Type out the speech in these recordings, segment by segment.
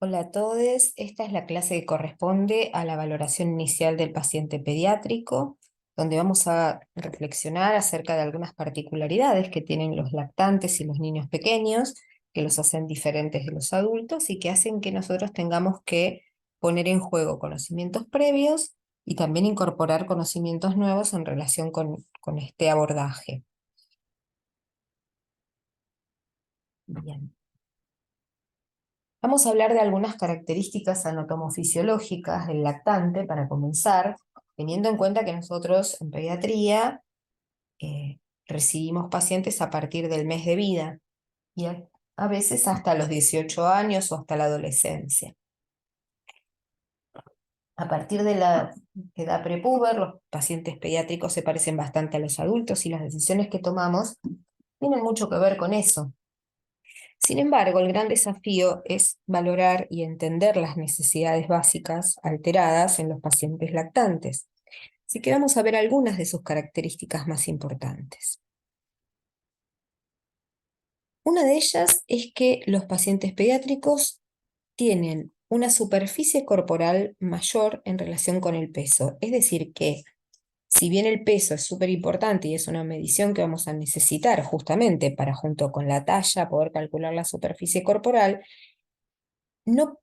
Hola a todos, esta es la clase que corresponde a la valoración inicial del paciente pediátrico, donde vamos a reflexionar acerca de algunas particularidades que tienen los lactantes y los niños pequeños, que los hacen diferentes de los adultos y que hacen que nosotros tengamos que poner en juego conocimientos previos y también incorporar conocimientos nuevos en relación con este abordaje. Bien. Vamos a hablar de algunas características anatomofisiológicas del lactante para comenzar, teniendo en cuenta que nosotros en pediatría eh, recibimos pacientes a partir del mes de vida y a veces hasta los 18 años o hasta la adolescencia. A partir de la edad prepúber, los pacientes pediátricos se parecen bastante a los adultos y las decisiones que tomamos tienen mucho que ver con eso. Sin embargo, el gran desafío es valorar y entender las necesidades básicas alteradas en los pacientes lactantes. Así que vamos a ver algunas de sus características más importantes. Una de ellas es que los pacientes pediátricos tienen una superficie corporal mayor en relación con el peso. Es decir, que si bien el peso es súper importante y es una medición que vamos a necesitar justamente para, junto con la talla, poder calcular la superficie corporal, no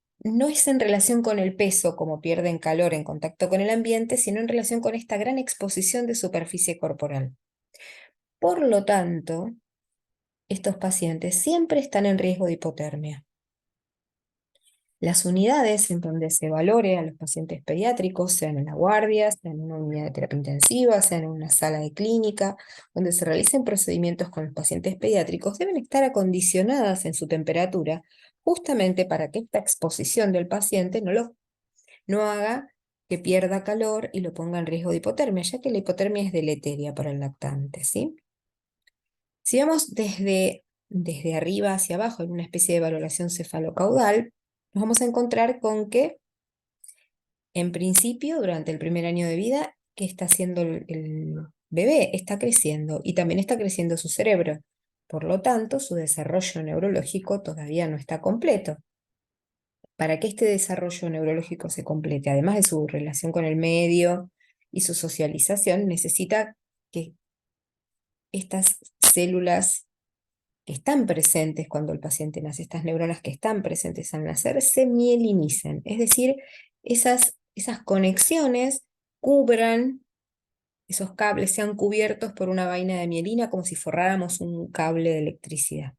es en relación con el peso, como pierden calor en contacto con el ambiente, sino en relación con esta gran exposición de superficie corporal. Por lo tanto, estos pacientes siempre están en riesgo de hipotermia. Las unidades en donde se valore a los pacientes pediátricos, sean en la guardia, sean en una unidad de terapia intensiva, sean en una sala de clínica, donde se realicen procedimientos con los pacientes pediátricos, deben estar acondicionadas en su temperatura, justamente para que esta exposición del paciente no haga que pierda calor y lo ponga en riesgo de hipotermia, ya que la hipotermia es deleteria para el lactante, ¿sí? Si vamos desde arriba hacia abajo en una especie de valoración cefalocaudal, nos vamos a encontrar con que, en principio, durante el primer año de vida, ¿qué está haciendo el bebé? Está creciendo y también está creciendo su cerebro. Por lo tanto, su desarrollo neurológico todavía no está completo. Para que este desarrollo neurológico se complete, además de su relación con el medio y su socialización, necesita que estas células que están presentes cuando el paciente nace, estas neuronas que están presentes al nacer, se mielinicen, es decir, esas conexiones cubran, esos cables sean cubiertos por una vaina de mielina como si forráramos un cable de electricidad,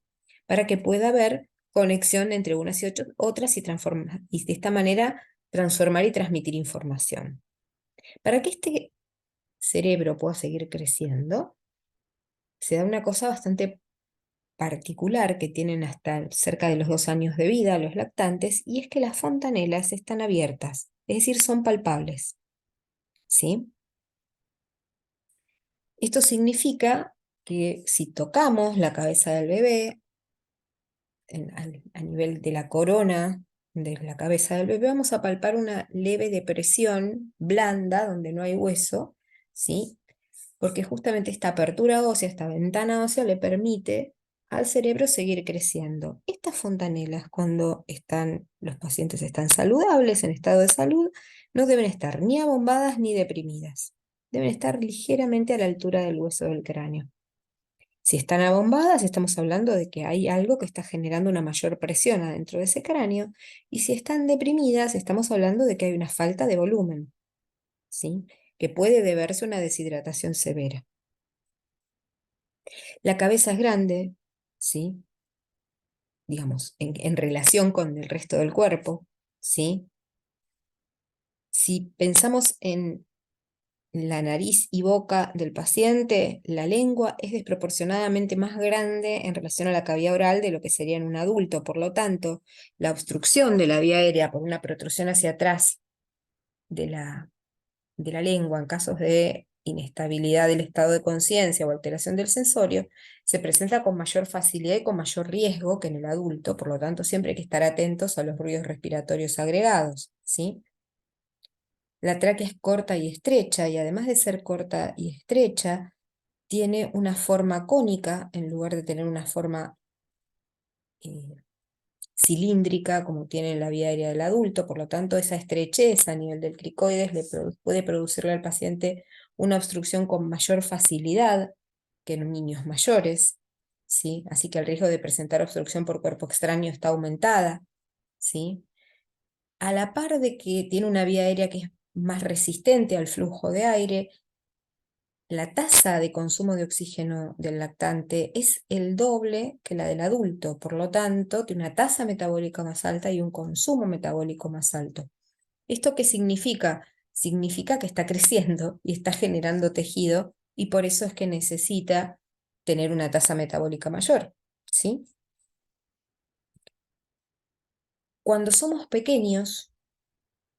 para que pueda haber conexión entre unas y otras y de esta manera transformar y transmitir información. Para que este cerebro pueda seguir creciendo, se da una cosa bastante particular que tienen hasta cerca de los 2 años de vida los lactantes, y es que las fontanelas están abiertas, es decir, son palpables, ¿sí? Esto significa que si tocamos la cabeza del bebé a nivel de la corona de la cabeza del bebé, vamos a palpar una leve depresión blanda donde no hay hueso, ¿sí? Porque justamente esta apertura ósea, esta ventana ósea le permite al cerebro seguir creciendo. Estas fontanelas, cuando los pacientes están saludables, en estado de salud, no deben estar ni abombadas ni deprimidas. Deben estar ligeramente a la altura del hueso del cráneo. Si están abombadas, estamos hablando de que hay algo que está generando una mayor presión adentro de ese cráneo, y si están deprimidas, estamos hablando de que hay una falta de volumen, ¿sí? Que puede deberse a una deshidratación severa. La cabeza es grande, ¿sí? Digamos, en relación con el resto del cuerpo, ¿sí? Si pensamos en la nariz y boca del paciente, la lengua es desproporcionadamente más grande en relación a la cavidad oral de lo que sería en un adulto. Por lo tanto, la obstrucción de la vía aérea por una protrusión hacia atrás de la lengua en casos de inestabilidad del estado de conciencia o alteración del sensorio, se presenta con mayor facilidad y con mayor riesgo que en el adulto. Por lo tanto, siempre hay que estar atentos a los ruidos respiratorios agregados, ¿sí? La tráquea es corta y estrecha, y además de ser corta y estrecha, tiene una forma cónica en lugar de tener una forma cilíndrica como tiene la vía aérea del adulto, por lo tanto esa estrechez a nivel del cricoides puede producirle al paciente una obstrucción con mayor facilidad que en niños mayores, ¿sí? Así que el riesgo de presentar obstrucción por cuerpo extraño está aumentada, ¿sí? A la par de que tiene una vía aérea que es más resistente al flujo de aire, la tasa de consumo de oxígeno del lactante es el doble que la del adulto, por lo tanto, tiene una tasa metabólica más alta y un consumo metabólico más alto. ¿Esto qué significa? Significa que está creciendo y está generando tejido y por eso es que necesita tener una tasa metabólica mayor, ¿sí? Cuando somos pequeños,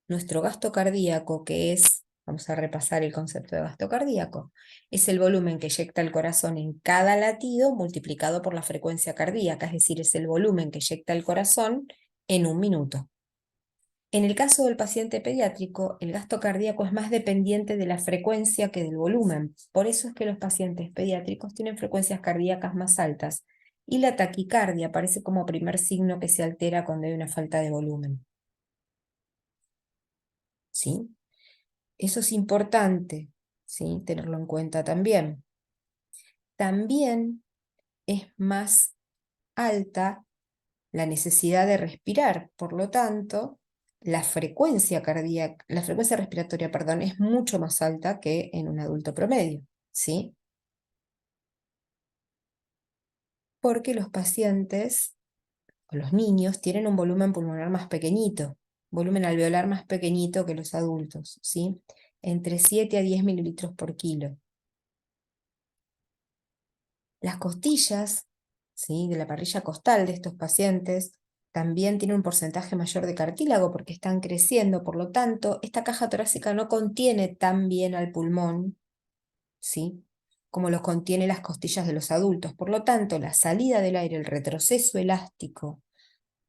nuestro gasto cardíaco, que es, vamos a repasar el concepto de gasto cardíaco, es el volumen que eyecta el corazón en cada latido multiplicado por la frecuencia cardíaca, es decir, es el volumen que eyecta el corazón en un minuto. En el caso del paciente pediátrico, el gasto cardíaco es más dependiente de la frecuencia que del volumen. Por eso es que los pacientes pediátricos tienen frecuencias cardíacas más altas y la taquicardia aparece como primer signo que se altera cuando hay una falta de volumen. ¿Sí? Eso es importante, ¿sí? Tenerlo en cuenta también. También es más alta la necesidad de respirar, por lo tanto, la frecuencia cardíaca, la frecuencia respiratoria, perdón, es mucho más alta que en un adulto promedio, ¿sí? Porque los pacientes o los niños tienen un volumen pulmonar más pequeñito, volumen alveolar más pequeñito que los adultos, ¿sí? Entre 7 a 10 mililitros por kilo. Las costillas, ¿sí? De la parrilla costal de estos pacientes también tienen un porcentaje mayor de cartílago porque están creciendo, por lo tanto, esta caja torácica no contiene tan bien al pulmón, ¿sí? Como lo contiene las costillas de los adultos. Por lo tanto, la salida del aire, el retroceso elástico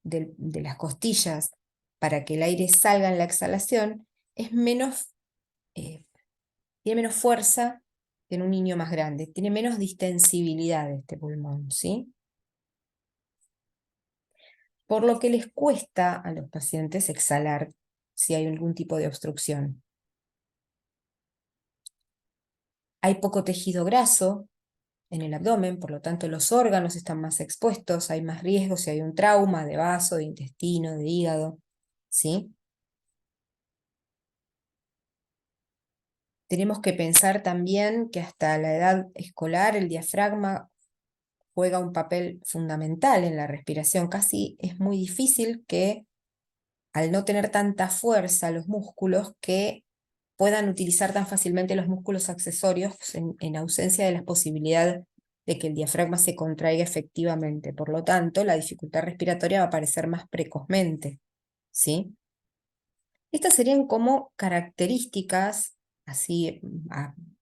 de las costillas para que el aire salga en la exhalación es menos, eh, tiene menos fuerza que en un niño más grande, tiene menos distensibilidad de este pulmón, ¿sí? Por lo que les cuesta a los pacientes exhalar si hay algún tipo de obstrucción. Hay poco tejido graso en el abdomen, por lo tanto los órganos están más expuestos, hay más riesgo si hay un trauma de vaso, de intestino, de hígado, ¿sí? Tenemos que pensar también que hasta la edad escolar el diafragma juega un papel fundamental en la respiración. Casi es muy difícil que, al no tener tanta fuerza los músculos, que puedan utilizar tan fácilmente los músculos accesorios en ausencia de la posibilidad de que el diafragma se contraiga efectivamente. Por lo tanto, la dificultad respiratoria va a aparecer más precozmente, ¿sí? Estas serían como características, así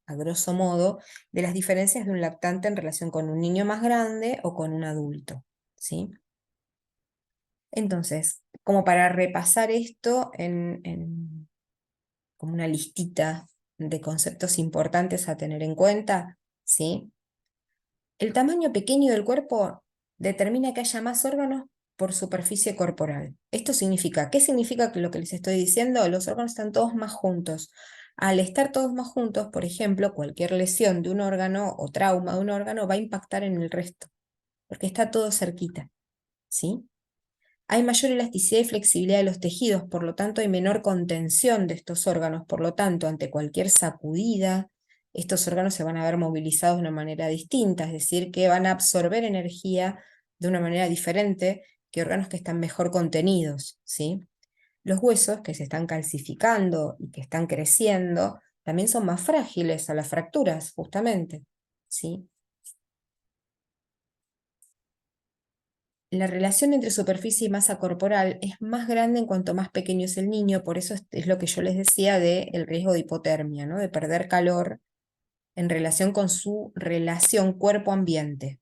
a grosso modo, de las diferencias de un lactante en relación con un niño más grande o con un adulto, ¿sí? Entonces, como para repasar esto como una listita de conceptos importantes a tener en cuenta, ¿sí? El tamaño pequeño del cuerpo determina que haya más órganos por superficie corporal. Esto significa, ¿qué significa lo que les estoy diciendo? Los órganos están todos más juntos. Al estar todos más juntos, por ejemplo, cualquier lesión de un órgano o trauma de un órgano va a impactar en el resto, porque está todo cerquita, ¿sí? Hay mayor elasticidad y flexibilidad de los tejidos, por lo tanto hay menor contención de estos órganos, por lo tanto, ante cualquier sacudida, estos órganos se van a ver movilizados de una manera distinta, es decir, que van a absorber energía de una manera diferente que órganos que están mejor contenidos, ¿sí? Los huesos que se están calcificando y que están creciendo también son más frágiles a las fracturas, justamente, ¿sí? La relación entre superficie y masa corporal es más grande en cuanto más pequeño es el niño, por eso es lo que yo les decía del riesgo de hipotermia, ¿no? De perder calor en relación con su relación cuerpo-ambiente.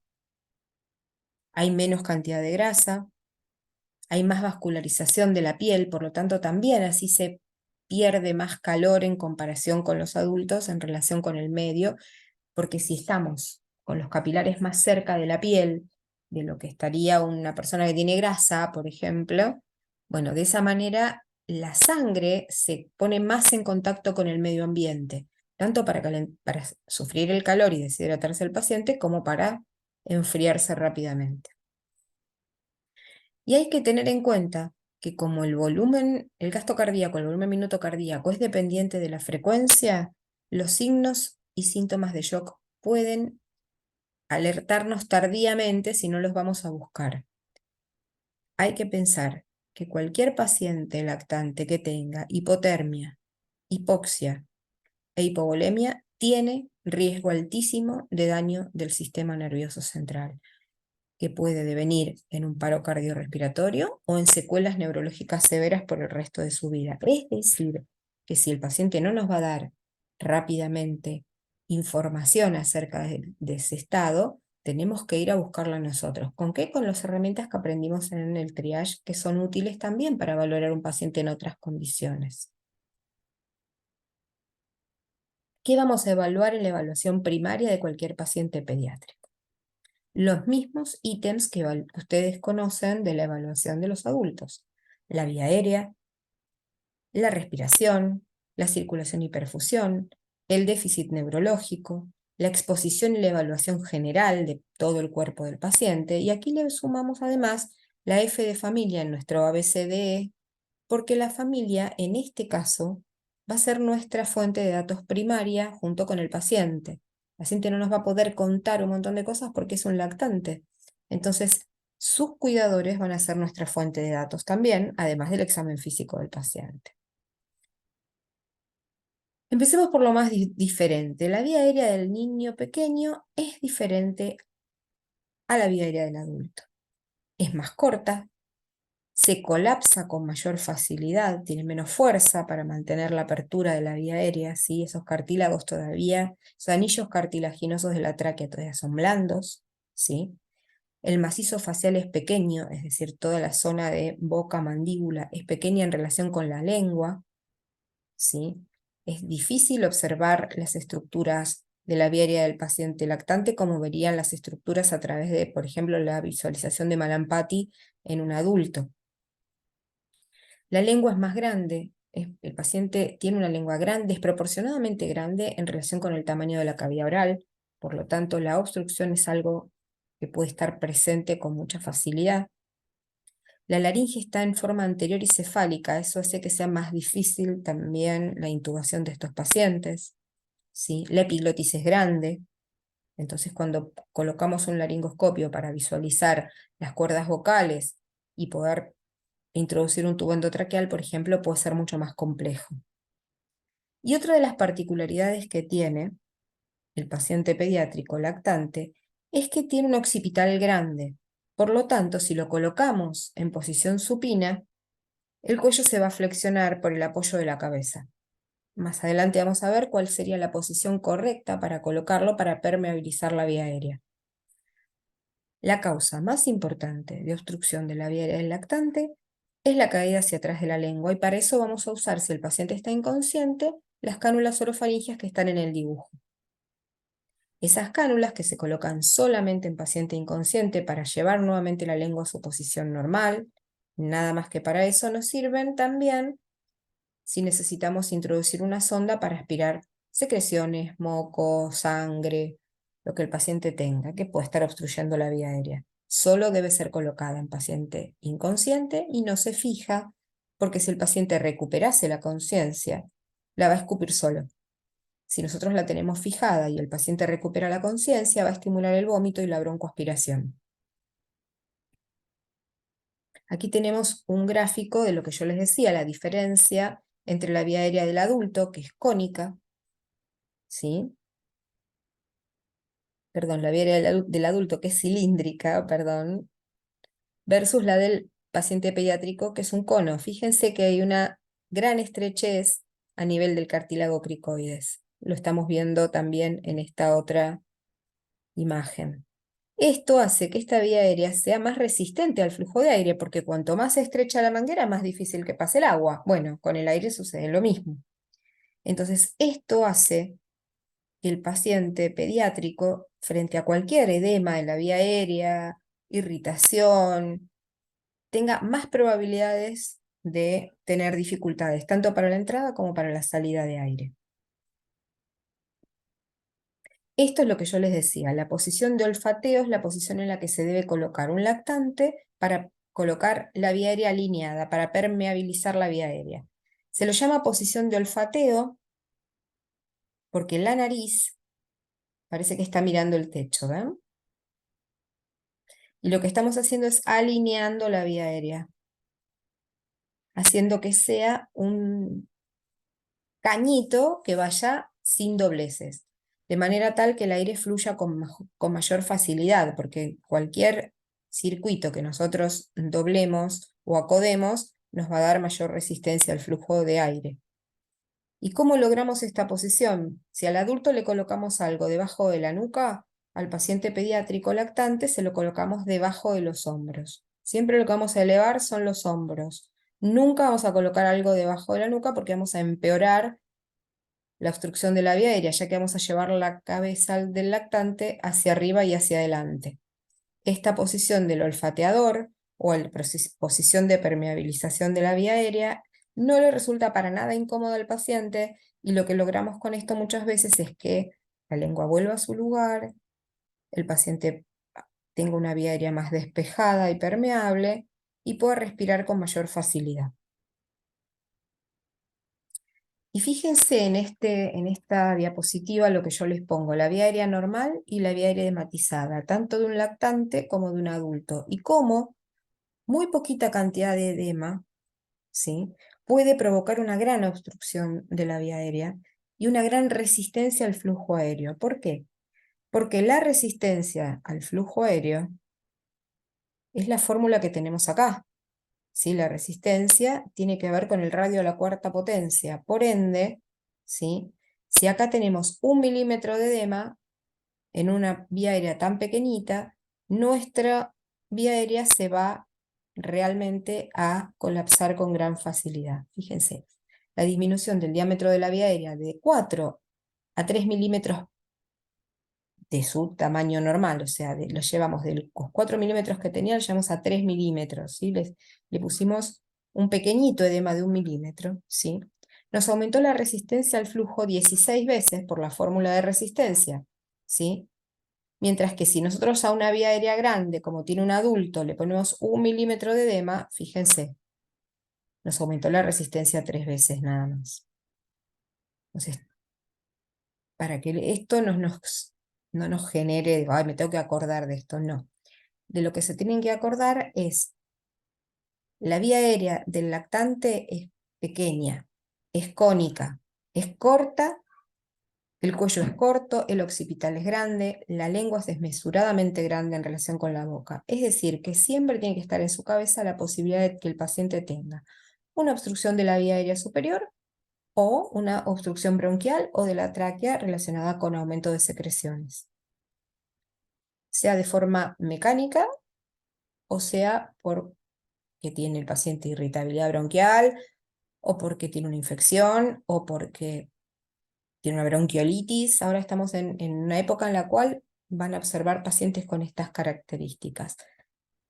Hay menos cantidad de grasa, hay más vascularización de la piel, por lo tanto también así se pierde más calor en comparación con los adultos en relación con el medio, porque si estamos con los capilares más cerca de la piel, de lo que estaría una persona que tiene grasa, por ejemplo. Bueno, de esa manera la sangre se pone más en contacto con el medio ambiente, tanto para sufrir el calor y deshidratarse el paciente, como para enfriarse rápidamente. Y hay que tener en cuenta que como el volumen, el gasto cardíaco, el volumen minuto cardíaco es dependiente de la frecuencia, los signos y síntomas de shock pueden alertarnos tardíamente si no los vamos a buscar. Hay que pensar que cualquier paciente lactante que tenga hipotermia, hipoxia e hipovolemia tiene riesgo altísimo de daño del sistema nervioso central, que puede devenir en un paro cardiorrespiratorio o en secuelas neurológicas severas por el resto de su vida. Es decir, que si el paciente no nos va a dar rápidamente información acerca de ese estado, tenemos que ir a buscarla nosotros. ¿Con qué? Con las herramientas que aprendimos en el triage, que son útiles también para valorar un paciente en otras condiciones. ¿Qué vamos a evaluar en la evaluación primaria de cualquier paciente pediátrico? Los mismos ítems que ustedes conocen de la evaluación de los adultos: la vía aérea, la respiración, la circulación y perfusión, el déficit neurológico, la exposición y la evaluación general de todo el cuerpo del paciente, y aquí le sumamos además la F de familia en nuestro ABCDE, porque la familia en este caso va a ser nuestra fuente de datos primaria junto con el paciente. El paciente no nos va a poder contar un montón de cosas porque es un lactante. Entonces, sus cuidadores van a ser nuestra fuente de datos también, además del examen físico del paciente. Empecemos por lo más diferente. La vía aérea del niño pequeño es diferente a la vía aérea del adulto. Es más corta, se colapsa con mayor facilidad, tiene menos fuerza para mantener la apertura de la vía aérea, ¿sí? Esos cartílagos todavía, esos anillos cartilaginosos de la tráquea todavía son blandos, ¿sí? El macizo facial es pequeño, es decir, toda la zona de boca, mandíbula es pequeña en relación con la lengua, ¿sí? Es difícil observar las estructuras de la vía aérea del paciente lactante como verían las estructuras a través de, por ejemplo, la visualización de Mallampati en un adulto. La lengua es más grande, el paciente tiene una lengua grande, desproporcionadamente grande en relación con el tamaño de la cavidad oral, por lo tanto la obstrucción es algo que puede estar presente con mucha facilidad. La laringe está en forma anterior y cefálica, eso hace que sea más difícil también la intubación de estos pacientes, ¿sí? La epiglotis es grande, entonces cuando colocamos un laringoscopio para visualizar las cuerdas vocales y poder introducir un tubo endotraqueal, por ejemplo, puede ser mucho más complejo. Y otra de las particularidades que tiene el paciente pediátrico lactante es que tiene un occipital grande. Por lo tanto, si lo colocamos en posición supina, el cuello se va a flexionar por el apoyo de la cabeza. Más adelante vamos a ver cuál sería la posición correcta para colocarlo para permeabilizar la vía aérea. La causa más importante de obstrucción de la vía aérea del lactante es la caída hacia atrás de la lengua, y para eso vamos a usar, si el paciente está inconsciente, las cánulas orofaringeas que están en el dibujo. Esas cánulas que se colocan solamente en paciente inconsciente para llevar nuevamente la lengua a su posición normal, nada más que para eso nos sirven también si necesitamos introducir una sonda para aspirar secreciones, moco, sangre, lo que el paciente tenga, que puede estar obstruyendo la vía aérea. Solo debe ser colocada en paciente inconsciente y no se fija, porque si el paciente recuperase la conciencia, la va a escupir solo. Si nosotros la tenemos fijada y el paciente recupera la conciencia, va a estimular el vómito y la broncoaspiración. Aquí tenemos un gráfico de lo que yo les decía, la diferencia entre la vía aérea del adulto, que es cónica, ¿sí? Perdón, la vía aérea del adulto, que es cilíndrica, perdón, versus la del paciente pediátrico, que es un cono. Fíjense que hay una gran estrechez a nivel del cartílago cricoides. Lo estamos viendo también en esta otra imagen. Esto hace que esta vía aérea sea más resistente al flujo de aire, porque cuanto más estrecha la manguera, más difícil que pase el agua. Bueno, con el aire sucede lo mismo. Entonces, esto hace que el paciente pediátrico, frente a cualquier edema en la vía aérea, irritación, tenga más probabilidades de tener dificultades, tanto para la entrada como para la salida de aire. Esto es lo que yo les decía, la posición de olfateo es la posición en la que se debe colocar un lactante para colocar la vía aérea alineada, para permeabilizar la vía aérea. Se lo llama posición de olfateo porque la nariz parece que está mirando el techo, ¿ven? Y lo que estamos haciendo es alineando la vía aérea, haciendo que sea un cañito que vaya sin dobleces, de manera tal que el aire fluya con mayor facilidad, porque cualquier circuito que nosotros doblemos o acodemos nos va a dar mayor resistencia al flujo de aire. ¿Y cómo logramos esta posición? Si al adulto le colocamos algo debajo de la nuca, al paciente pediátrico lactante se lo colocamos debajo de los hombros. Siempre lo que vamos a elevar son los hombros. Nunca vamos a colocar algo debajo de la nuca porque vamos a empeorar la obstrucción de la vía aérea, ya que vamos a llevar la cabeza del lactante hacia arriba y hacia adelante. Esta posición del olfateador o la posición de permeabilización de la vía aérea no le resulta para nada incómodo al paciente y lo que logramos con esto muchas veces es que la lengua vuelva a su lugar, el paciente tenga una vía aérea más despejada y permeable y pueda respirar con mayor facilidad. Y fíjense en esta diapositiva lo que yo les pongo, la vía aérea normal y la vía aérea edematizada, tanto de un lactante como de un adulto, y cómo muy poquita cantidad de edema, ¿sí?, puede provocar una gran obstrucción de la vía aérea y una gran resistencia al flujo aéreo. ¿Por qué? Porque la resistencia al flujo aéreo es la fórmula que tenemos acá. ¿Sí? La resistencia tiene que ver con el radio a la cuarta potencia. Por ende, ¿sí?, si acá tenemos 1 milímetro de edema en una vía aérea tan pequeñita, nuestra vía aérea se va realmente a colapsar con gran facilidad. Fíjense, la disminución del diámetro de la vía aérea de 4 a 3 milímetros de su tamaño normal, o sea, lo llevamos de los 4 milímetros que tenía, lo llevamos a 3 milímetros, ¿sí? Le pusimos un pequeñito edema de 1 milímetro, ¿sí? Nos aumentó la resistencia al flujo 16 veces por la fórmula de resistencia, ¿sí? Mientras que si nosotros a una vía aérea grande, como tiene un adulto, le ponemos 1 milímetro de edema, fíjense, nos aumentó la resistencia 3 veces nada más. Entonces, para que esto no nos genere, ay, me tengo que acordar de esto, no. De lo que se tienen que acordar es, la vía aérea del lactante es pequeña, es cónica, es corta, el cuello es corto, el occipital es grande, la lengua es desmesuradamente grande en relación con la boca. Es decir, que siempre tiene que estar en su cabeza la posibilidad de que el paciente tenga una obstrucción de la vía aérea superior o una obstrucción bronquial o de la tráquea relacionada con aumento de secreciones, sea de forma mecánica o sea porque tiene el paciente irritabilidad bronquial o porque tiene una infección o porque tiene una bronquiolitis. Ahora estamos en una época en la cual van a observar pacientes con estas características.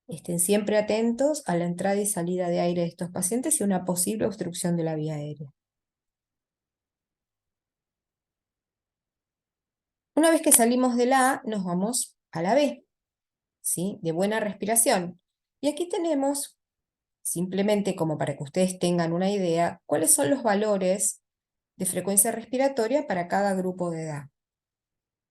Estén siempre atentos a la entrada y salida de aire de estos pacientes y una posible obstrucción de la vía aérea. Una vez que salimos de la A, nos vamos a la B, ¿sí?, de buena respiración. Y aquí tenemos, simplemente como para que ustedes tengan una idea, cuáles son los valores de frecuencia respiratoria para cada grupo de edad.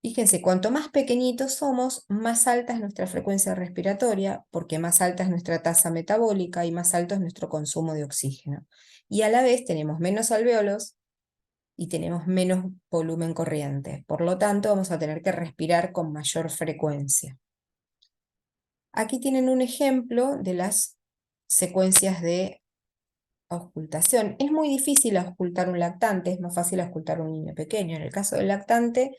Fíjense, cuanto más pequeñitos somos, más alta es nuestra frecuencia respiratoria, porque más alta es nuestra tasa metabólica y más alto es nuestro consumo de oxígeno. Y a la vez tenemos menos alvéolos y tenemos menos volumen corriente. Por lo tanto, vamos a tener que respirar con mayor frecuencia. Aquí tienen un ejemplo de las secuencias de auscultación. Es muy difícil auscultar un lactante, es más fácil auscultar un niño pequeño. En el caso del lactante,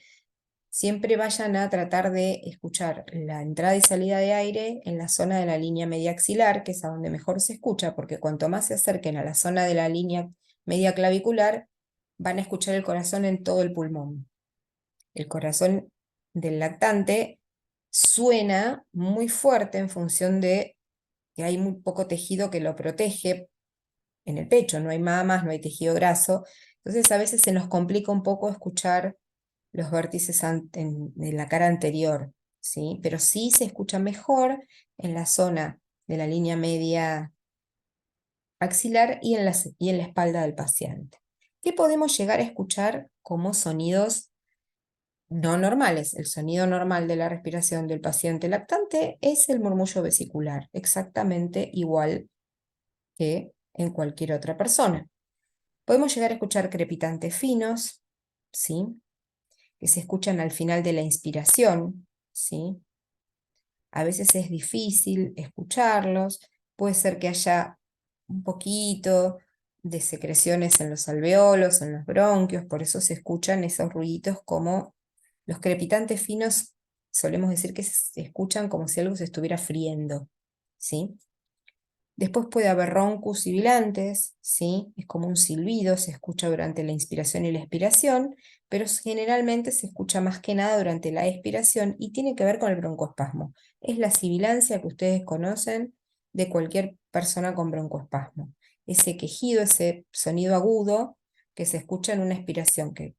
siempre vayan a tratar de escuchar la entrada y salida de aire en la zona de la línea media axilar, que es a donde mejor se escucha, porque cuanto más se acerquen a la zona de la línea media clavicular, van a escuchar el corazón en todo el pulmón. El corazón del lactante suena muy fuerte en función de que hay muy poco tejido que lo protege en el pecho, no hay mamas, no hay tejido graso, entonces a veces se nos complica un poco escuchar los vértices en la cara anterior, ¿sí? Pero sí se escucha mejor en la zona de la línea media axilar y en la espalda del paciente. ¿Qué podemos llegar a escuchar como sonidos no normales? El sonido normal de la respiración del paciente lactante es el murmullo vesicular, exactamente igual que en cualquier otra persona. Podemos llegar a escuchar crepitantes finos, ¿sí? Que se escuchan al final de la inspiración, ¿sí? A veces es difícil escucharlos, puede ser que haya un poquito de secreciones en los alveolos, en los bronquios, por eso se escuchan esos ruiditos como los crepitantes finos, solemos decir que se escuchan como si algo se estuviera friendo, ¿sí? Después puede haber roncus sibilantes, ¿sí? Es como un silbido, se escucha durante la inspiración y la expiración, pero generalmente se escucha más que nada durante la expiración y tiene que ver con el broncoespasmo. Es la sibilancia que ustedes conocen de cualquier persona con broncoespasmo. Ese quejido, ese sonido agudo que se escucha en una expiración, que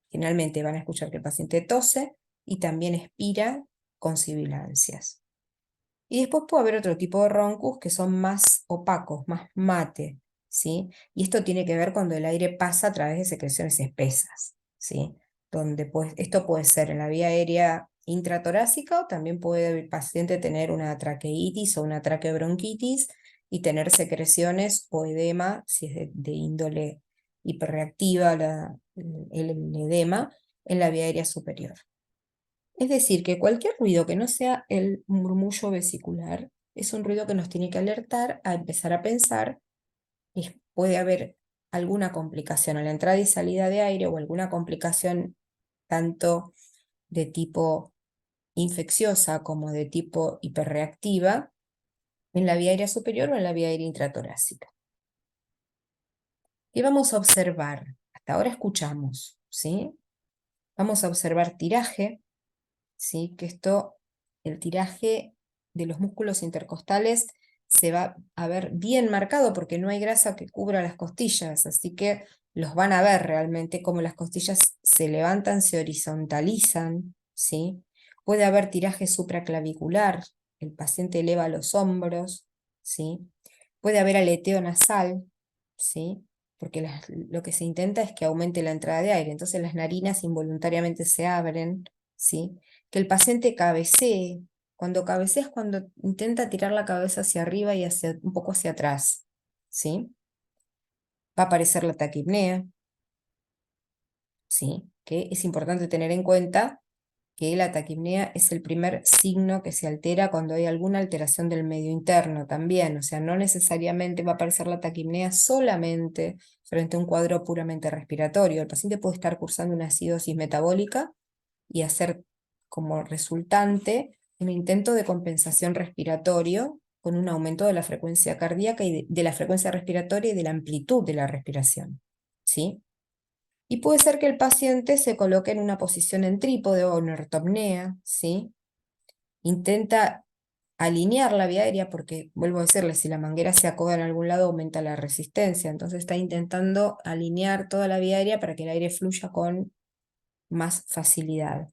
generalmente van a escuchar que el paciente tose y también expira con sibilancias. Y después puede haber otro tipo de roncus que son más opacos, más mate, ¿sí? Y esto tiene que ver cuando el aire pasa a través de secreciones espesas, ¿sí? Donde pues, esto puede ser en la vía aérea intratorácica o también puede el paciente tener una traqueitis o una traqueobronquitis y tener secreciones o edema, si es de índole hiperreactiva el edema, en la vía aérea superior. Es decir, que cualquier ruido que no sea el murmullo vesicular es un ruido que nos tiene que alertar a empezar a pensar que puede haber alguna complicación a la entrada y salida de aire o alguna complicación tanto de tipo infecciosa como de tipo hiperreactiva en la vía aérea superior o en la vía aérea intratorácica. ¿Qué vamos a observar? Hasta ahora escuchamos, ¿sí? Vamos a observar tiraje, ¿sí? Que el tiraje de los músculos intercostales se va a ver bien marcado porque no hay grasa que cubra las costillas, así que los van a ver realmente como las costillas se levantan, se horizontalizan, ¿sí? Puede haber tiraje supraclavicular, el paciente eleva los hombros, ¿sí? Puede haber aleteo nasal, ¿sí? Porque lo que se intenta es que aumente la entrada de aire, entonces las narinas involuntariamente se abren, ¿sí? Que el paciente cabecee. Cuando cabecea es cuando intenta tirar la cabeza hacia arriba y un poco hacia atrás, ¿sí? Va a aparecer la taquipnea, ¿sí? Que es importante tener en cuenta que la taquipnea es el primer signo que se altera cuando hay alguna alteración del medio interno también, o sea, no necesariamente va a aparecer la taquipnea solamente frente a un cuadro puramente respiratorio. El paciente puede estar cursando una acidosis metabólica y hacer como resultante un intento de compensación respiratorio con un aumento de la frecuencia cardíaca y de la frecuencia respiratoria y de la amplitud de la respiración, ¿sí? Y puede ser que el paciente se coloque en una posición en trípode o en ortopnea, ¿sí? Intenta alinear la vía aérea porque, vuelvo a decirle, si la manguera se acoda en algún lado aumenta la resistencia, entonces está intentando alinear toda la vía aérea para que el aire fluya con más facilidad.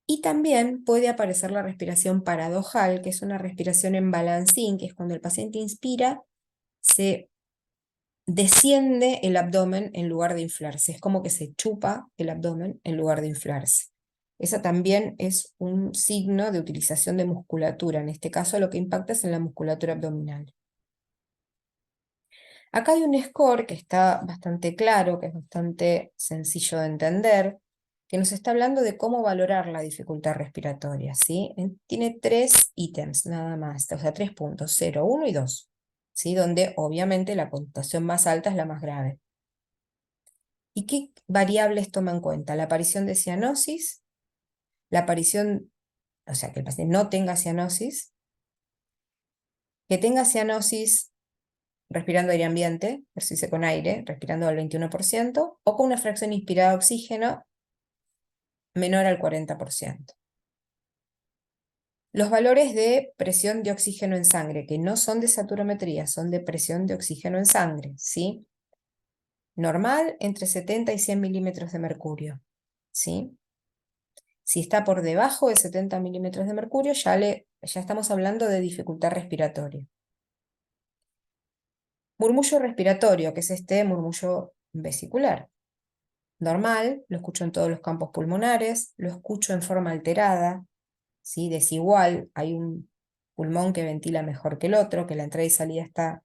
Y también puede aparecer la respiración paradojal, que es una respiración en balancín, que es cuando el paciente inspira, se desciende el abdomen en lugar de inflarse. Es como que se chupa el abdomen en lugar de inflarse. Esa también es un signo de utilización de musculatura. En este caso lo que impacta es en la musculatura abdominal. Acá hay un score que está bastante claro, que es bastante sencillo de entender, que nos está hablando de cómo valorar la dificultad respiratoria, ¿sí? Tiene 3 ítems nada más, o sea, 3 puntos, 0, 1 y 2, ¿sí? Donde obviamente la puntuación más alta es la más grave. ¿Y qué variables toma en cuenta? La aparición de cianosis, la aparición, o sea, que el paciente no tenga cianosis, que tenga cianosis respirando aire ambiente, ejercicio con aire, respirando al 21%, o con una fracción inspirada de oxígeno menor al 40%. Los valores de presión de oxígeno en sangre, que no son de saturometría, son de presión de oxígeno en sangre, ¿sí? Normal, entre 70 y 100 milímetros de mercurio, ¿sí? Si está por debajo de 70 milímetros de mercurio, ya estamos hablando de dificultad respiratoria. Murmullo respiratorio, que es este murmullo vesicular. Normal, lo escucho en todos los campos pulmonares, lo escucho en forma alterada, ¿sí? Desigual, hay un pulmón que ventila mejor que el otro, que la entrada y salida está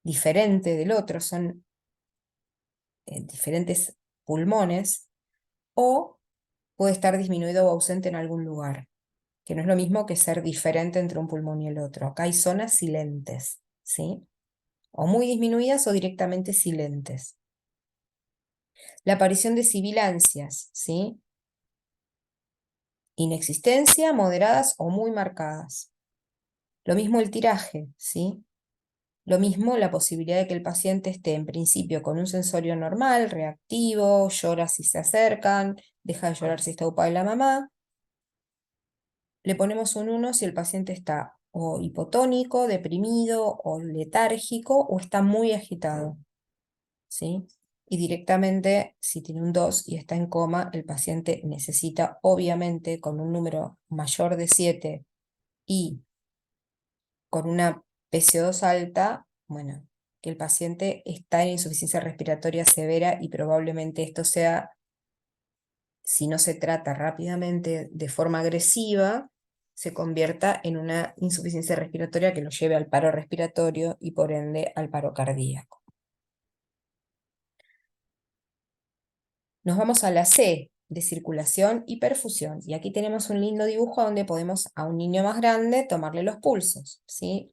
diferente del otro, son diferentes pulmones, o puede estar disminuido o ausente en algún lugar, que no es lo mismo que ser diferente entre un pulmón y el otro. Acá hay zonas silentes, ¿sí? O muy disminuidas o directamente silentes. La aparición de sibilancias, ¿sí? Inexistencia, moderadas o muy marcadas. Lo mismo el tiraje, ¿sí? Lo mismo la posibilidad de que el paciente esté en principio con un sensorio normal, reactivo, llora si se acercan, deja de llorar si está upado la mamá. Le ponemos un 1 si el paciente está o hipotónico, deprimido o letárgico o está muy agitado, ¿sí? Y directamente, si tiene un 2 y está en coma, el paciente necesita, obviamente, con un número mayor de 7 y con una PCO2 alta, bueno, que el paciente está en insuficiencia respiratoria severa y probablemente esto sea, si no se trata rápidamente de forma agresiva, se convierta en una insuficiencia respiratoria que lo lleve al paro respiratorio y por ende al paro cardíaco. Nos vamos a la C, de circulación y perfusión. Y aquí tenemos un lindo dibujo donde podemos a un niño más grande tomarle los pulsos, ¿sí?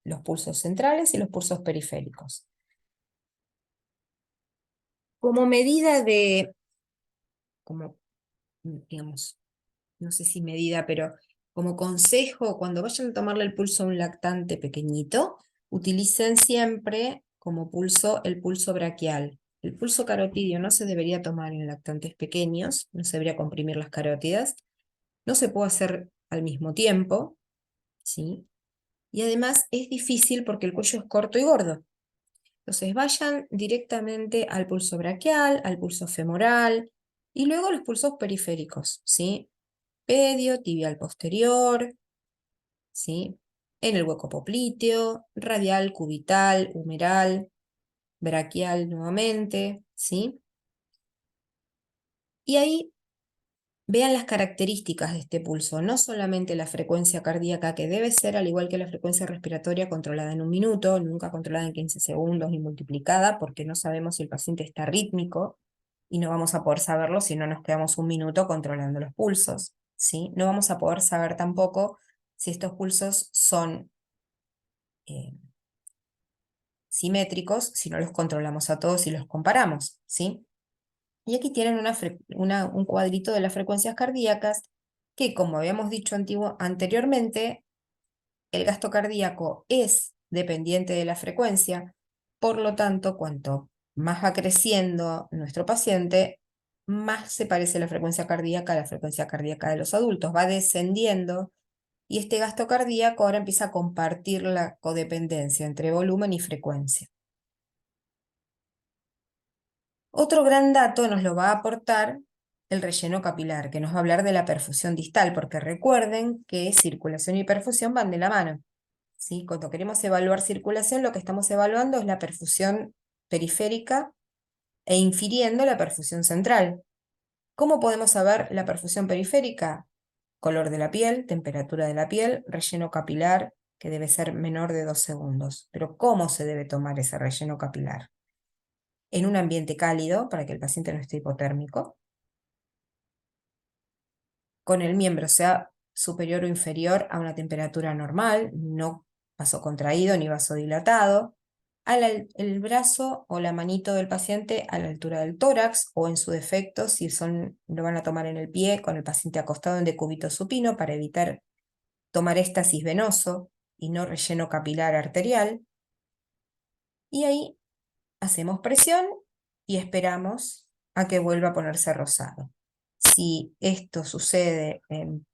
Los pulsos centrales y los pulsos periféricos. Como medida de, como, digamos, no sé si medida, pero como consejo, cuando vayan a tomarle el pulso a un lactante pequeñito, utilicen siempre como pulso el pulso braquial. El pulso carotidio no se debería tomar en lactantes pequeños, no se debería comprimir las carótidas, no se puede hacer al mismo tiempo, ¿sí? Y además es difícil porque el cuello es corto y gordo. Entonces vayan directamente al pulso braquial, al pulso femoral y luego los pulsos periféricos, ¿sí? Pedio, tibial posterior, ¿sí? En el hueco popliteo, radial, cubital, humeral, braquial nuevamente, ¿sí? Y ahí vean las características de este pulso, no solamente la frecuencia cardíaca que debe ser, al igual que la frecuencia respiratoria, controlada en un minuto, nunca controlada en 15 segundos ni multiplicada, porque no sabemos si el paciente está rítmico y no vamos a poder saberlo si no nos quedamos un minuto controlando los pulsos, ¿sí? No vamos a poder saber tampoco si estos pulsos son eh, simétricos si no los controlamos a todos y los comparamos, ¿sí? Y aquí tienen un cuadrito de las frecuencias cardíacas que, como habíamos dicho anteriormente, el gasto cardíaco es dependiente de la frecuencia, por lo tanto, cuanto más va creciendo nuestro paciente, más se parece la frecuencia cardíaca a la frecuencia cardíaca de los adultos, va descendiendo y este gasto cardíaco ahora empieza a compartir la codependencia entre volumen y frecuencia. Otro gran dato nos lo va a aportar el relleno capilar, que nos va a hablar de la perfusión distal, porque recuerden que circulación y perfusión van de la mano, ¿sí? Cuando queremos evaluar circulación, lo que estamos evaluando es la perfusión periférica e infiriendo la perfusión central. ¿Cómo podemos saber la perfusión periférica? Color de la piel, temperatura de la piel, relleno capilar, que debe ser menor de 2 segundos. Pero ¿cómo se debe tomar ese relleno capilar? En un ambiente cálido, para que el paciente no esté hipotérmico, con el miembro sea superior o inferior a una temperatura normal, no vasocontraído ni vasodilatado, el brazo o la manito del paciente a la altura del tórax o en su defecto, si lo van a tomar en el pie, con el paciente acostado en decúbito supino para evitar tomar éstasis venoso y no relleno capilar arterial. Y ahí hacemos presión y esperamos a que vuelva a ponerse rosado. Si esto sucede en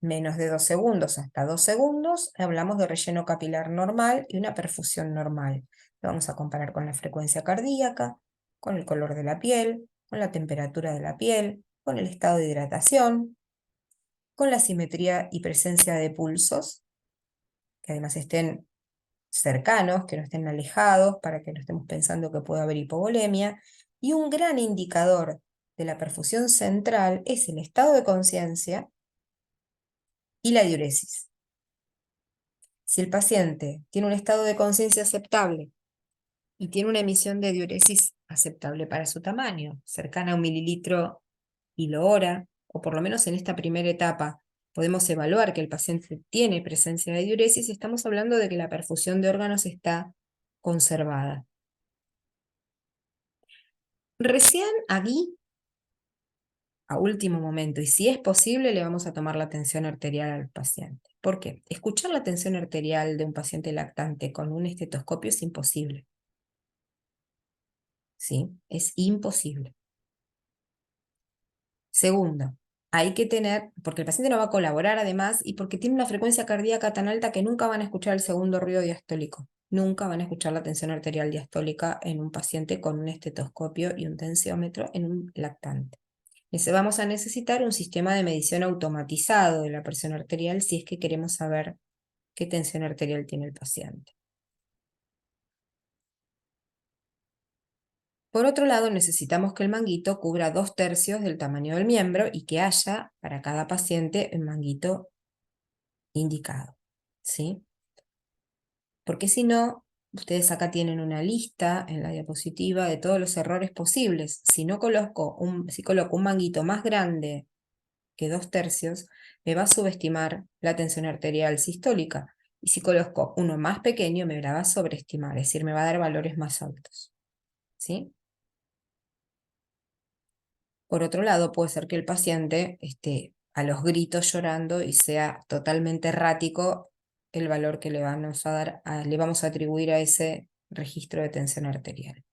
menos de 2 segundos hasta 2 segundos, hablamos de relleno capilar normal y una perfusión normal. Lo vamos a comparar con la frecuencia cardíaca, con el color de la piel, con la temperatura de la piel, con el estado de hidratación, con la simetría y presencia de pulsos, que además estén cercanos, que no estén alejados, para que no estemos pensando que puede haber hipovolemia. Y un gran indicador de la perfusión central es el estado de conciencia y la diuresis. Si el paciente tiene un estado de conciencia aceptable y tiene una emisión de diuresis aceptable para su tamaño, cercana a 1 mililitro/hora, o por lo menos en esta primera etapa, podemos evaluar que el paciente tiene presencia de diuresis, estamos hablando de que la perfusión de órganos está conservada. Recién aquí, a último momento, y si es posible, le vamos a tomar la tensión arterial al paciente. ¿Por qué? Escuchar la tensión arterial de un paciente lactante con un estetoscopio es imposible. ¿Sí? Es imposible. Segundo, hay que tener, porque el paciente no va a colaborar además, y porque tiene una frecuencia cardíaca tan alta que nunca van a escuchar el segundo ruido diastólico. Nunca van a escuchar la tensión arterial diastólica en un paciente con un estetoscopio y un tensiómetro en un lactante. Vamos a necesitar un sistema de medición automatizado de la presión arterial si es que queremos saber qué tensión arterial tiene el paciente. Por otro lado, necesitamos que el manguito cubra 2/3 del tamaño del miembro y que haya para cada paciente el manguito indicado, ¿sí? Porque si no, ustedes acá tienen una lista en la diapositiva de todos los errores posibles. Si coloco un manguito más grande que 2/3, me va a subestimar la tensión arterial sistólica. Y si coloco uno más pequeño, me la va a sobreestimar, es decir, me va a dar valores más altos, ¿sí? Por otro lado, puede ser que el paciente esté a los gritos llorando y sea totalmente errático el valor que le vamos a dar, le vamos a atribuir a ese registro de tensión arterial.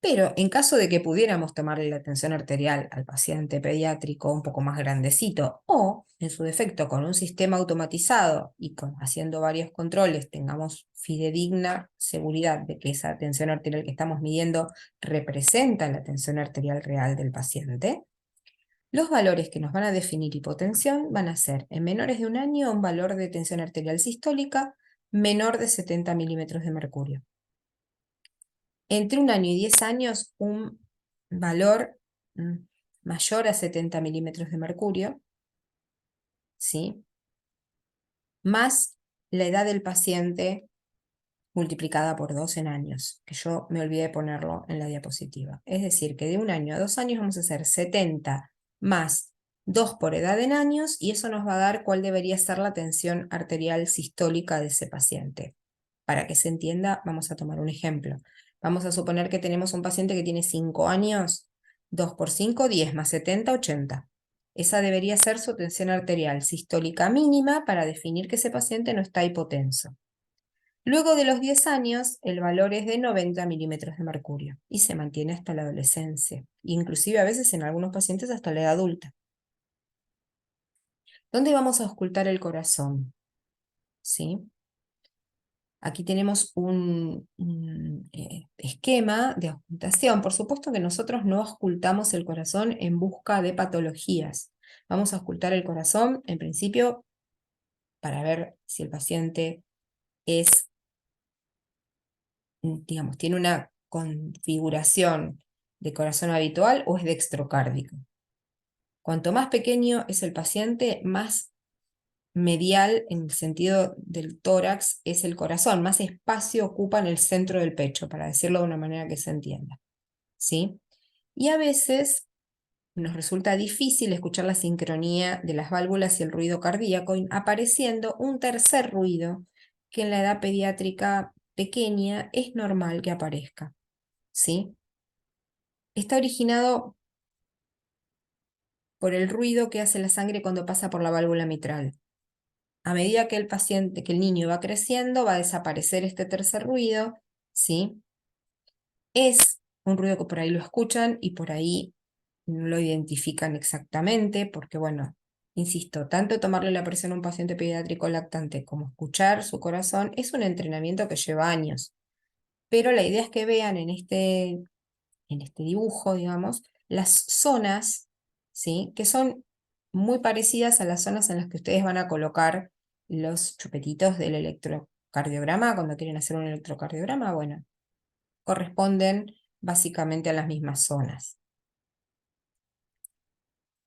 Pero en caso de que pudiéramos tomarle la tensión arterial al paciente pediátrico un poco más grandecito, o en su defecto con un sistema automatizado y haciendo varios controles, tengamos fidedigna seguridad de que esa tensión arterial que estamos midiendo representa la tensión arterial real del paciente, los valores que nos van a definir hipotensión van a ser en menores de 1 año un valor de tensión arterial sistólica menor de 70 milímetros de mercurio. Entre 1 año y 10 años, un valor mayor a 70 milímetros de mercurio, ¿sí? Más la edad del paciente multiplicada por 2 en años, que yo me olvidé de ponerlo en la diapositiva. Es decir, que de 1 año a 2 años vamos a hacer 70 más 2 por edad en años, y eso nos va a dar cuál debería ser la tensión arterial sistólica de ese paciente. Para que se entienda, vamos a tomar un ejemplo. Vamos a suponer que tenemos un paciente que tiene 5 años, 2 por 5, 10, más 70, 80. Esa debería ser su tensión arterial sistólica mínima para definir que ese paciente no está hipotenso. Luego de los 10 años, el valor es de 90 milímetros de mercurio y se mantiene hasta la adolescencia, inclusive a veces en algunos pacientes hasta la edad adulta. ¿Dónde vamos a auscultar el corazón? ¿Sí? Aquí tenemos un esquema de auscultación. Por supuesto que nosotros no auscultamos el corazón en busca de patologías. Vamos a auscultar el corazón, en principio, para ver si el paciente es, digamos, tiene una configuración de corazón habitual o es dextrocárdico. Cuanto más pequeño es el paciente, más medial en el sentido del tórax es el corazón, más espacio ocupa en el centro del pecho, para decirlo de una manera que se entienda, ¿sí? Y a veces nos resulta difícil escuchar la sincronía de las válvulas y el ruido cardíaco, apareciendo un tercer ruido que en la edad pediátrica pequeña es normal que aparezca, ¿sí? Está originado por el ruido que hace la sangre cuando pasa por la válvula mitral. A medida que el niño va creciendo, va a desaparecer este tercer ruido, ¿sí? Es un ruido que por ahí lo escuchan y por ahí no lo identifican exactamente, porque bueno, Insisto, tanto tomarle la presión a un paciente pediátrico lactante como escuchar su corazón es un entrenamiento que lleva años. Pero la idea es que vean en este dibujo, digamos, las zonas, ¿sí? Que son muy parecidas a las zonas en las que ustedes van a colocar los chupetitos del electrocardiograma, cuando quieren hacer un electrocardiograma, bueno, corresponden básicamente a las mismas zonas.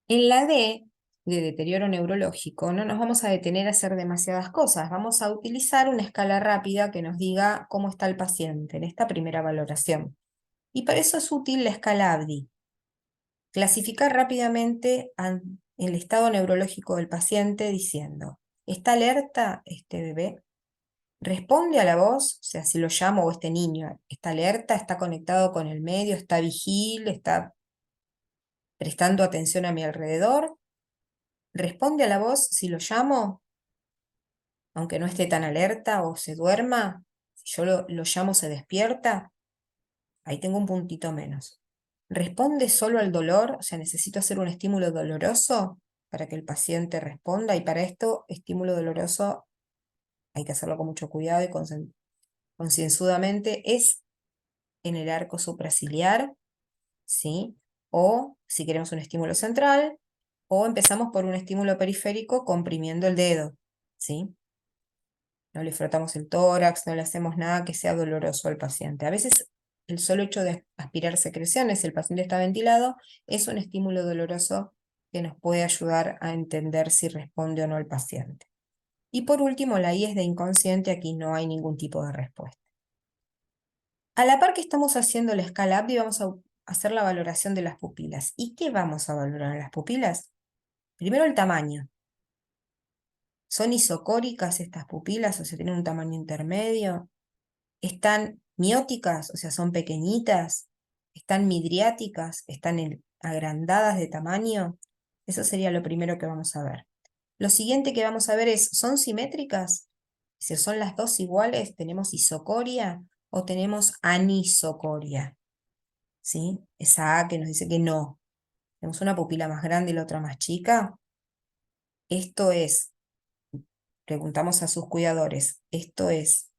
En la D, de deterioro neurológico, no nos vamos a detener a hacer demasiadas cosas, vamos a utilizar una escala rápida que nos diga cómo está el paciente en esta primera valoración. Y para eso es útil la escala ABDI. Clasificar rápidamente el estado neurológico del paciente diciendo, ¿está alerta este bebé? ¿Responde a la voz? O sea, si lo llamo o este niño, ¿está alerta? ¿Está conectado con el medio? ¿Está vigil? ¿Está prestando atención a mi alrededor? ¿Responde a la voz si lo llamo? Aunque no esté tan alerta o se duerma, si yo lo llamo se despierta, ahí tengo un puntito menos. ¿Responde solo al dolor? O sea, necesito hacer un estímulo doloroso para que el paciente responda, y para esto, estímulo doloroso hay que hacerlo con mucho cuidado y concienzudamente, es en el arco supraciliar, ¿sí? O si queremos un estímulo central, o empezamos por un estímulo periférico comprimiendo el dedo, ¿sí? No le frotamos el tórax, no le hacemos nada que sea doloroso al paciente. A veces el solo hecho de aspirar secreciones, si el paciente está ventilado, es un estímulo doloroso que nos puede ayudar a entender si responde o no el paciente. Y por último, la I es de inconsciente, aquí no hay ningún tipo de respuesta. A la par que estamos haciendo la escala ABDI, vamos a hacer la valoración de las pupilas. ¿Y qué vamos a valorar en las pupilas? Primero el tamaño. ¿Son isocóricas estas pupilas? O sea, ¿tienen un tamaño intermedio? ¿Están mióticas? O sea, ¿son pequeñitas? ¿Están midriáticas? ¿Están agrandadas de tamaño? Eso sería lo primero que vamos a ver. Lo siguiente que vamos a ver es, ¿son simétricas? Si son las dos iguales, ¿tenemos isocoria o tenemos anisocoria? ¿Sí? Esa A que nos dice que no. Tenemos una pupila más grande y la otra más chica. Esto es, preguntamos a sus cuidadores, ¿esto es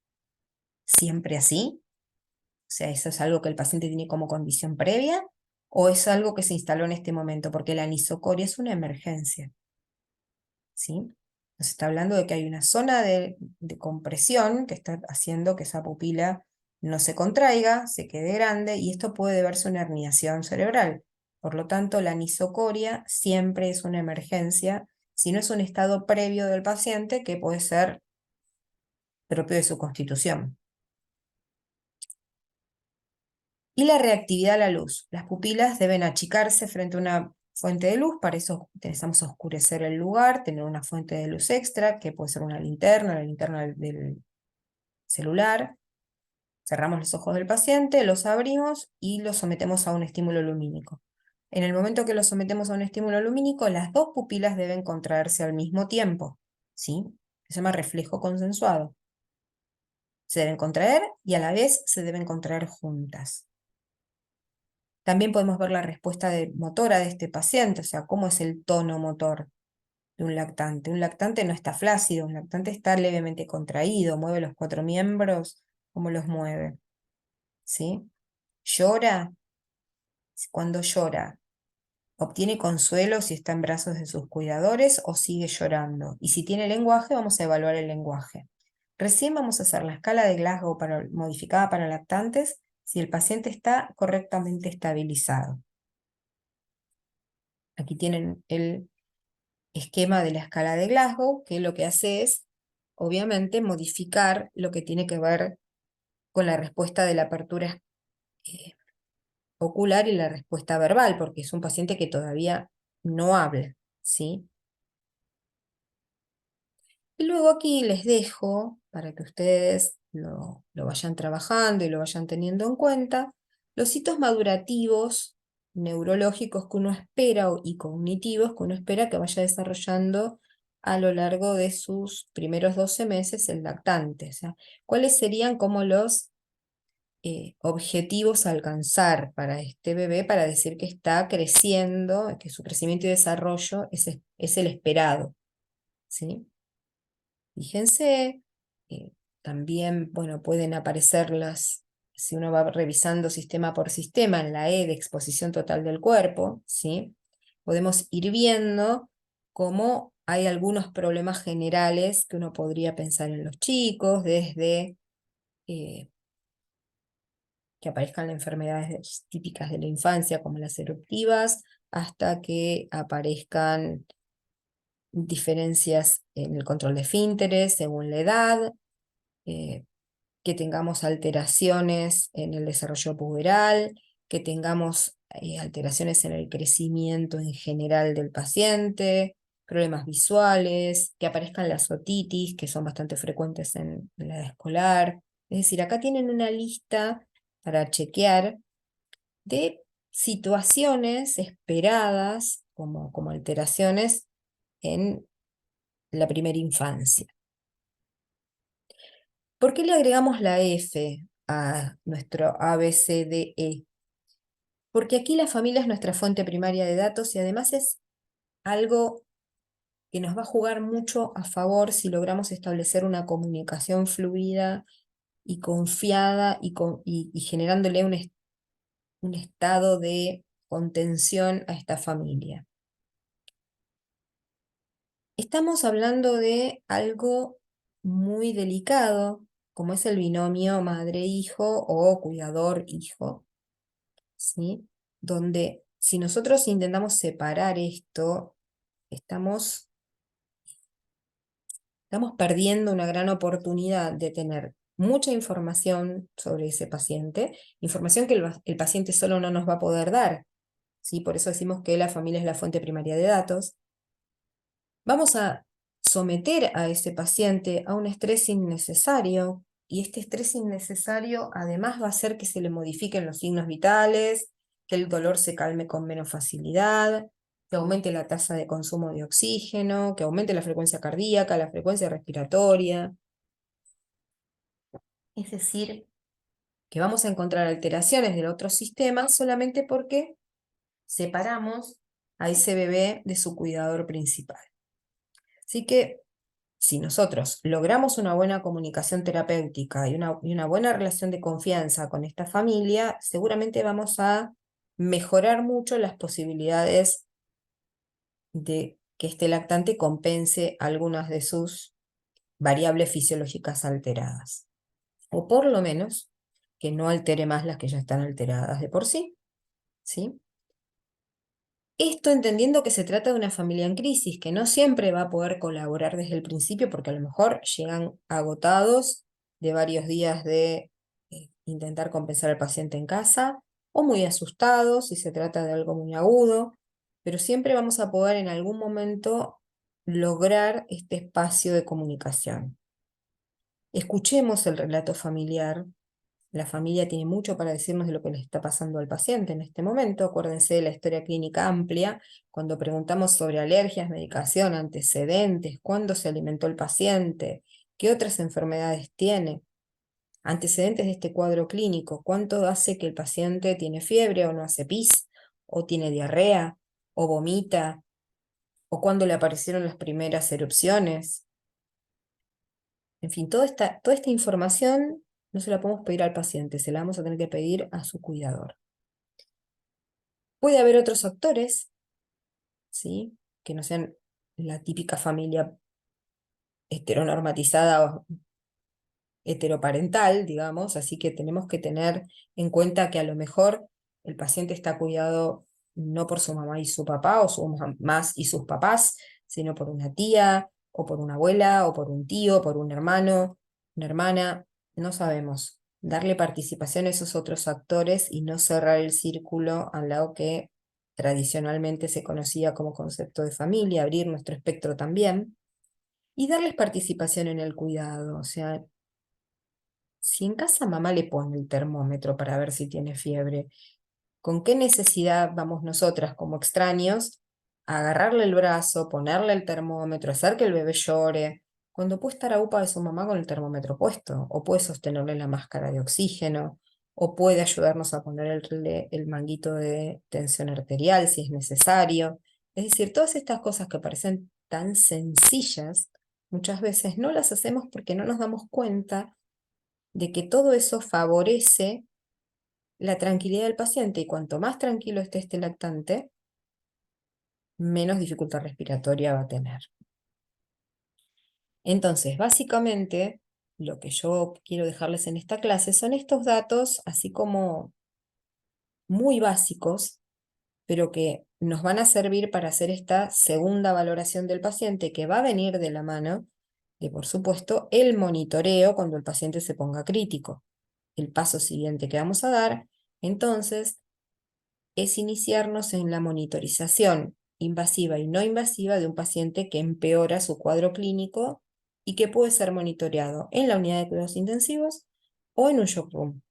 siempre así? O sea, ¿eso es algo que el paciente tiene como condición previa? ¿O es algo que se instaló en este momento? Porque la anisocoria es una emergencia, ¿sí? Nos está hablando de que hay una zona de compresión que está haciendo que esa pupila no se contraiga, se quede grande, y esto puede deberse a una herniación cerebral. Por lo tanto, la anisocoria siempre es una emergencia, si no es un estado previo del paciente que puede ser propio de su constitución. Y la reactividad a la luz. Las pupilas deben achicarse frente a una fuente de luz, para eso necesitamos oscurecer el lugar, tener una fuente de luz extra, que puede ser una linterna, la linterna del celular. Cerramos los ojos del paciente, los abrimos y los sometemos a un estímulo lumínico. En el momento que los sometemos a un estímulo lumínico, las dos pupilas deben contraerse al mismo tiempo, ¿sí? Se llama reflejo consensuado. Se deben contraer y a la vez se deben contraer juntas. También podemos ver la respuesta motora de este paciente, o sea, cómo es el tono motor de un lactante. Un lactante no está flácido, un lactante está levemente contraído, mueve los cuatro miembros, cómo los mueve, ¿sí? Llora, cuando llora, obtiene consuelo si está en brazos de sus cuidadores o sigue llorando. Y si tiene lenguaje, vamos a evaluar el lenguaje. Recién vamos a hacer la escala de Glasgow modificada para lactantes si el paciente está correctamente estabilizado. Aquí tienen el esquema de la escala de Glasgow, que lo que hace es, obviamente, modificar lo que tiene que ver con la respuesta de la apertura eh, ocular y la respuesta verbal, porque es un paciente que todavía no habla, ¿sí? Y luego aquí les dejo, para que ustedes lo vayan trabajando y lo vayan teniendo en cuenta, los hitos madurativos neurológicos que uno espera y cognitivos que uno espera que vaya desarrollando a lo largo de sus primeros 12 meses el lactante. O sea, ¿cuáles serían como los objetivos a alcanzar para este bebé para decir que está creciendo, que su crecimiento y desarrollo es el esperado, ¿sí? Fíjense, también, bueno, pueden aparecer si uno va revisando sistema por sistema, en la E de exposición total del cuerpo, ¿sí? Podemos ir viendo cómo hay algunos problemas generales que uno podría pensar en los chicos, desde eh, que aparezcan las enfermedades típicas de la infancia, como las eruptivas, hasta que aparezcan diferencias en el control de esfínteres según la edad, eh, que tengamos alteraciones en el desarrollo puberal, que tengamos alteraciones en el crecimiento en general del paciente, problemas visuales, que aparezcan las otitis, que son bastante frecuentes en la edad escolar. Es decir, acá tienen una lista para chequear de situaciones esperadas como alteraciones en la primera infancia. ¿Por qué le agregamos la F a nuestro ABCDE? Porque aquí la familia es nuestra fuente primaria de datos y además es algo que nos va a jugar mucho a favor si logramos establecer una comunicación fluida y confiada y generándole un estado de contención a esta familia. Estamos hablando de algo muy delicado, como es el binomio madre-hijo o cuidador-hijo, ¿sí? Donde si nosotros intentamos separar esto, estamos, estamos perdiendo una gran oportunidad de tener mucha información sobre ese paciente, información que el paciente solo no nos va a poder dar, ¿sí? Por eso decimos que la familia es la fuente primaria de datos. Vamos a someter a ese paciente a un estrés innecesario, y este estrés innecesario además va a hacer que se le modifiquen los signos vitales, que el dolor se calme con menos facilidad, que aumente la tasa de consumo de oxígeno, que aumente la frecuencia cardíaca, la frecuencia respiratoria. Es decir, que vamos a encontrar alteraciones del otro sistema solamente porque separamos a ese bebé de su cuidador principal. Así que si nosotros logramos una buena comunicación terapéutica y una buena relación de confianza con esta familia, seguramente vamos a mejorar mucho las posibilidades de que este lactante compense algunas de sus variables fisiológicas alteradas. O por lo menos que no altere más las que ya están alteradas de por sí, ¿sí? Esto entendiendo que se trata de una familia en crisis, que no siempre va a poder colaborar desde el principio, porque a lo mejor llegan agotados de varios días de intentar compensar al paciente en casa, o muy asustados si se trata de algo muy agudo, pero siempre vamos a poder en algún momento lograr este espacio de comunicación. Escuchemos el relato familiar. La familia tiene mucho para decirnos de lo que le está pasando al paciente en este momento. Acuérdense de la historia clínica amplia, cuando preguntamos sobre alergias, medicación, antecedentes, cuándo se alimentó el paciente, qué otras enfermedades tiene, antecedentes de este cuadro clínico, cuánto hace que el paciente tiene fiebre o no hace pis, o tiene diarrea, o vomita, o cuándo le aparecieron las primeras erupciones. En fin, toda esta información no se la podemos pedir al paciente, se la vamos a tener que pedir a su cuidador. Puede haber otros factores, ¿sí? Que no sean la típica familia heteronormatizada o heteroparental, digamos, así que tenemos que tener en cuenta que a lo mejor el paciente está cuidado no por su mamá y su papá, o sus mamás y sus papás, sino por una tía, o por una abuela, o por un tío, por un hermano, una hermana, no sabemos. Darle participación a esos otros actores y no cerrar el círculo al lado que tradicionalmente se conocía como concepto de familia, abrir nuestro espectro también, y darles participación en el cuidado. O sea, si en casa mamá le pone el termómetro para ver si tiene fiebre, ¿con qué necesidad vamos nosotras como extraños a agarrarle el brazo, ponerle el termómetro, hacer que el bebé llore, cuando puede estar a upa de su mamá con el termómetro puesto, o puede sostenerle la máscara de oxígeno, o puede ayudarnos a poner el manguito de tensión arterial si es necesario. Es decir, todas estas cosas que parecen tan sencillas, muchas veces no las hacemos porque no nos damos cuenta de que todo eso favorece la tranquilidad del paciente, y cuanto más tranquilo esté este lactante, menos dificultad respiratoria va a tener. Entonces, básicamente, lo que yo quiero dejarles en esta clase son estos datos, así como muy básicos, pero que nos van a servir para hacer esta segunda valoración del paciente, que va a venir de la mano de, por supuesto, el monitoreo cuando el paciente se ponga crítico. El paso siguiente que vamos a dar, entonces, es iniciarnos en la monitorización invasiva y no invasiva de un paciente que empeora su cuadro clínico y que puede ser monitoreado en la unidad de cuidados intensivos o en un shock room.